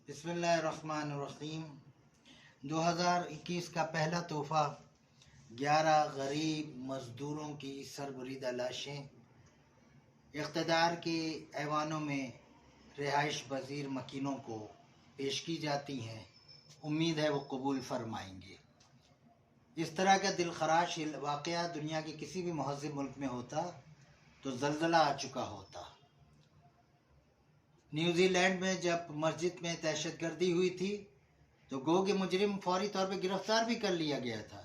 बिस्मिल्लाहिर्रहमानिर्रहीम। 2021 का पहला तोहफ़ा 11 गरीब मज़दूरों की सरबरीदा लाशें इक़्तिदार के ऐवानों में रिहाइश पज़ीर मकीनों को पेश की जाती हैं। उम्मीद है वो कबूल फरमाएंगे। इस तरह का दिलखराश वाक़या दुनिया के किसी भी महज़्ज़ब मुल्क में होता तो ज़लज़ला आ चुका होता। न्यूजीलैंड में जब मस्जिद में दहशतगर्दी हुई थी तो गो के मुजरिम फौरी तौर पर गिरफ्तार भी कर लिया गया था,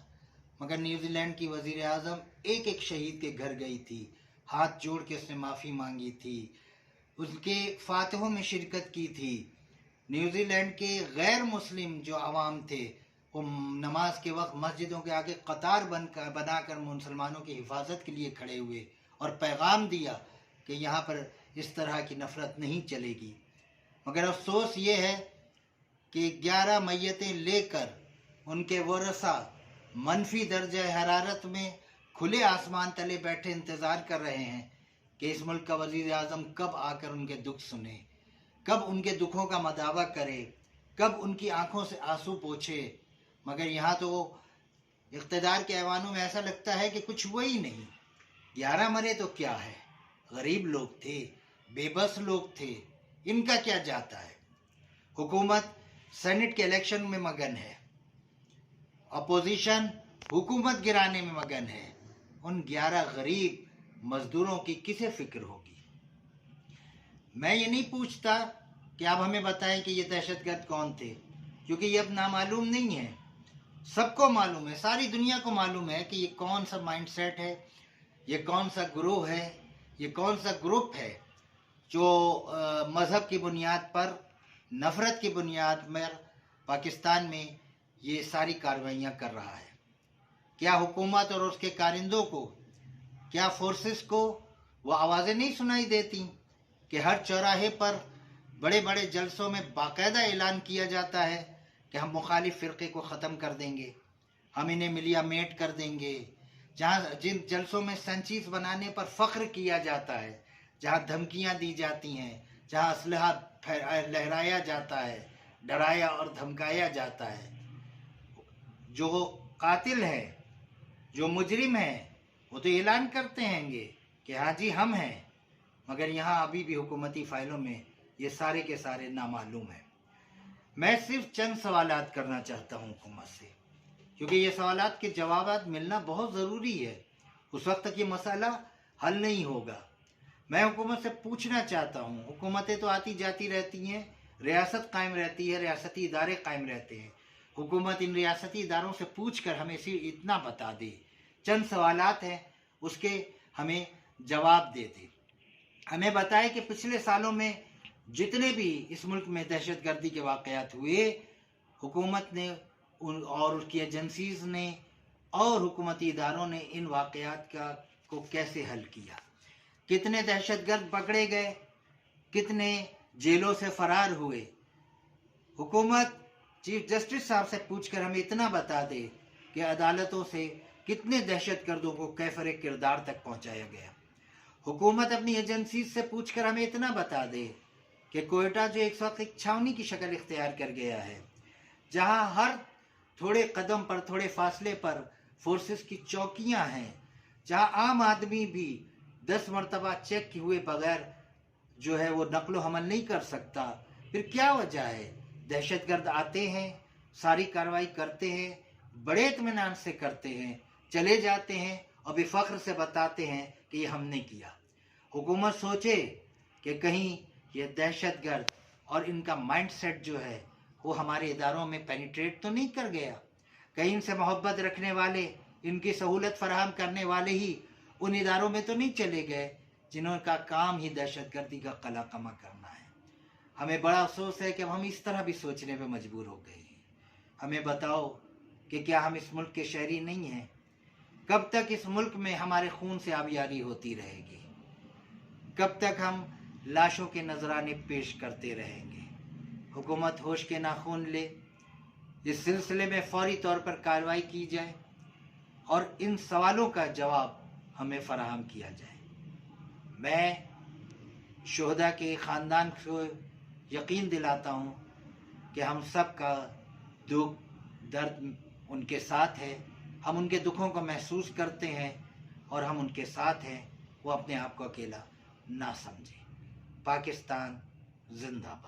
मगर न्यूजीलैंड की वज़ीर आज़म एक एक शहीद के घर गई थी, हाथ जोड़ के उसने माफ़ी मांगी थी, उसके फातहों में शिरकत की थी। न्यूजीलैंड के गैर मुस्लिम जो अवाम थे वो नमाज के वक्त मस्जिदों के आगे कतार बनाकर मुसलमानों की हिफाजत के लिए खड़े हुए और पैगाम दिया कि यहाँ पर इस तरह की नफ़रत नहीं चलेगी। मगर अफसोस ये है कि 11 मैयतें लेकर उनके वरसा मनफी दर्जा हरारत में खुले आसमान तले बैठे इंतज़ार कर रहे हैं कि इस मुल्क का वज़ीर आज़म कब आकर उनके दुख सुने, कब उनके दुखों का मदावा करे, कब उनकी आंखों से आंसू पोंछे। मगर यहाँ तो इक़्तिदार के ऐवानों में ऐसा लगता है कि कुछ हुआ ही नहीं। 11 मरे तो क्या है, गरीब लोग थे, बेबस लोग थे, इनका क्या जाता है। हुकूमत सेनेट के इलेक्शन में मगन है, अपोजिशन हुकूमत गिराने में मगन है। उन 11 गरीब मजदूरों की किसे फिक्र होगी। मैं ये नहीं पूछता कि आप हमें बताएं कि ये दहशतगर्द कौन थे, क्योंकि ये अब नामालूम नहीं है। सबको मालूम है, सारी दुनिया को मालूम है कि ये कौन सा माइंडसेट है, ये कौन सा ग्रोह है, ये कौन सा ग्रुप है जो मज़हब की बुनियाद पर, नफ़रत की बुनियाद पर पाकिस्तान में ये सारी कार्रवाइयाँ कर रहा है। क्या हुकूमत और उसके कारिंदों को, क्या फोर्सेस को वो आवाज़ें नहीं सुनाई देती कि हर चौराहे पर बड़े बड़े जलसों में बाकायदा ऐलान किया जाता है कि हम मुखालिफ फ़िरक़े को ख़त्म कर देंगे, हम इन्हें मिलिया मेट कर देंगे। जहाँ जिन जलसों में संचीज़ बनाने पर फ़ख्र किया जाता है, जहाँ धमकियाँ दी जाती हैं, जहाँ असलहा लहराया जाता है, डराया और धमकाया जाता है, जो कातिल हैं, जो मुजरिम हैं, वो तो ऐलान करते हैंगे कि हाँ जी हम हैं। मगर यहाँ अभी भी हुकूमती फ़ाइलों में ये सारे के सारे नामालूम हैं। मैं सिर्फ चंद सवालात करना चाहता हूँ हुकूमत से, क्योंकि ये सवालात के जवाब मिलना बहुत ज़रूरी है। उस वक्त तक ये मसला हल नहीं होगा। मैं हुकूमत से पूछना चाहता हूँ, हुकूमतें तो आती जाती रहती हैं, रियासत कायम रहती है, रियासती इदारे कायम रहते हैं। हुकूमत इन रियासती इदारों से पूछ कर हमें सिर्फ इतना बता दे, चंद सवालात हैं उसके हमें जवाब दे दे। हमें बताए कि पिछले सालों में जितने भी इस मुल्क में दहशतगर्दी के वाक़यात हुए, हुकूमत ने और उसकी एजेंसीज़ ने और हुकूमती इदारों ने इन वाक़यात को कैसे हल किया। कितने दहशतगर्द पकड़े गए, कितने जेलों से फरार हुए। हुकूमत चीफ जस्टिस साहब से पूछकर हमें इतना बता दे कि अदालतों से कितने दहशतगर्दों को कैफरे किरदार तक पहुंचाया गया। हुकूमत अपनी एजेंसी से पूछकर हमें इतना बता दे कि कोयटा जो एक वक्त एक छावनी की शक्ल इख्तियार कर गया है, जहां हर थोड़े कदम पर, थोड़े फासले पर फोर्सेस की चौकियां हैं, जहां आम आदमी भी 10 मरतबा चेक हुए बगैर जो है वो नकलो हमल नहीं कर सकता। फिर क्या वजह है। दहशतगर्द आते हैं, सारी कार्रवाई करते हैं, बड़े इत्मीनान से करते हैं, चले जाते हैं और बेफख्र से बताते हैं कि ये हमने किया। हुकूमत सोचे कि कहीं ये दहशतगर्द और इनका माइंडसेट जो है वो हमारे इदारों में पेनिट्रेट तो नहीं कर गया, कहीं इनसे मोहब्बत रखने वाले, इनकी सहूलत फराहम करने वाले ही उन इदारों में तो नहीं चले गए जिनका काम ही दहशतगर्दी का कला कमा करना है। हमें बड़ा अफसोस है कि हम इस तरह भी सोचने पे मजबूर हो गए हैं। हमें बताओ कि क्या हम इस मुल्क के शहरी नहीं हैं। कब तक इस मुल्क में हमारे खून से आबियारी होती रहेगी, कब तक हम लाशों के नजराने पेश करते रहेंगे। हुकूमत होश के नाखून ले, इस सिलसिले में फौरी तौर पर कार्रवाई की जाए और इन सवालों का जवाब हमें फराहम किया जाए। मैं शुहदा के ख़ानदान को यकीन दिलाता हूँ कि हम सब का दुख दर्द उनके साथ है, हम उनके दुखों को महसूस करते हैं और हम उनके साथ हैं। वो अपने आप को अकेला ना समझे। पाकिस्तान जिंदाबाद।